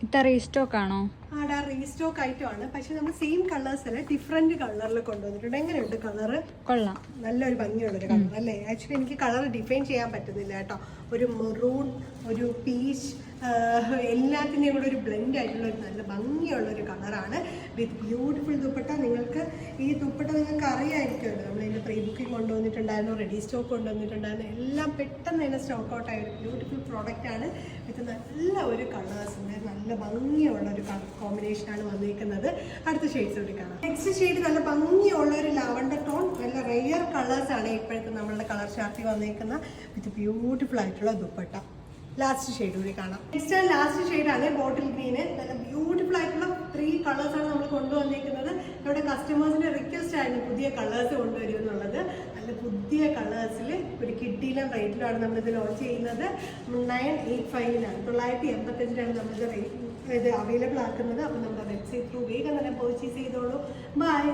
ഇത് റീസ്റ്റോക്ക് ആണോ? ആടാ റീസ്റ്റോക്ക് ഐറ്റമാണ്. പക്ഷെ നമ്മൾ സെയിം കളേഴ്സ് അല്ല, ഡിഫറെന്റ് കളറിൽ കൊണ്ടുവന്നിട്ടുണ്ട്. എങ്ങനെയുണ്ട് കളറ്? കൊള്ളാം, നല്ലൊരു ഭംഗിയുള്ളൊരു കളർ അല്ലേ? ആക്ച്വലി എനിക്ക് കളർ ഡിഫൈൻ ചെയ്യാൻ പറ്റുന്നില്ല കേട്ടോ. ഒരു മെറൂൺ, ഒരു പീച്ച്, എല്ലാത്തിൻ്റെയും കൂടെ ഒരു ബ്ലെൻഡ് ആയിട്ടുള്ള ഒരു നല്ല ഭംഗിയുള്ളൊരു കളറാണ് വിത്ത് ബ്യൂട്ടിഫുൾ ദുപ്പട്ട. നിങ്ങൾക്ക് ഈ ദുപ്പട്ട നിങ്ങൾക്ക് അറിയാമായിരിക്കുമല്ലോ, നമ്മളതിൻ്റെ പ്രീ ബുക്കിംഗ് കൊണ്ടുവന്നിട്ടുണ്ടായിരുന്നു, റെഡി സ്റ്റോക്ക് കൊണ്ടുവന്നിട്ടുണ്ടായിരുന്നു. എല്ലാം പെട്ടെന്ന് തന്നെ സ്റ്റോക്ക് ഔട്ട് ആയ ഒരു ബ്യൂട്ടിഫുൾ പ്രോഡക്റ്റ് ആണ് വിത്ത് നല്ല ഒരു കളേഴ്സിൻ്റെ നല്ല ഭംഗിയുള്ള ഒരു കളർ കോമ്പിനേഷനാണ് വന്നിരിക്കുന്നത്. അടുത്ത ഷെയ്ഡ്സ് കൂടി കാണാം. നെക്സ്റ്റ് ഷെയ്ഡ് നല്ല ഭംഗിയുള്ള ഒരു ലാവണ്ടർ ടോൺ, നല്ല റെയർ കളേഴ്സാണ് ഇപ്പോഴത്തെ നമ്മളുടെ കളർ ചാർട്ടിൽ വന്നിരിക്കുന്ന വിത്ത് ബ്യൂട്ടിഫുൾ ആയിട്ടുള്ള ദുപ്പട്ട. ലാസ്റ്റ് ഷെയ്ഡ് കൂടി കാണാം. നെക്സ്റ്റ് ലാസ്റ്റ് ഷെയ്ഡാണ് ബോട്ടിൽ ഗ്രീന്. നല്ല ബ്യൂട്ടിഫുൾ ആയിട്ടുള്ള 3 കളേഴ്സാണ് നമ്മൾ കൊണ്ടുവന്നിരിക്കുന്നത്. നമ്മുടെ കസ്റ്റമേഴ്സിന്റെ റിക്വസ്റ്റ് ആയിരുന്നു പുതിയ കളേഴ്സ് കൊണ്ടുവരും എന്നുള്ളത്. നല്ല പുതിയ കളേഴ്സിൽ ഒരു കിഡിലും റേറ്റിലാണ് നമ്മളിത് ലോഞ്ച് ചെയ്യുന്നത്. 985-നാണ്, 985-നാണ് നമ്മളിത് അവൈലബിൾ ആക്കുന്നത്. അപ്പോൾ നമ്മുടെ വെബ്സൈറ്റ് ത്രൂ വേഗം തന്നെ പർച്ചേസ് ചെയ്തോളൂ. ബൈ.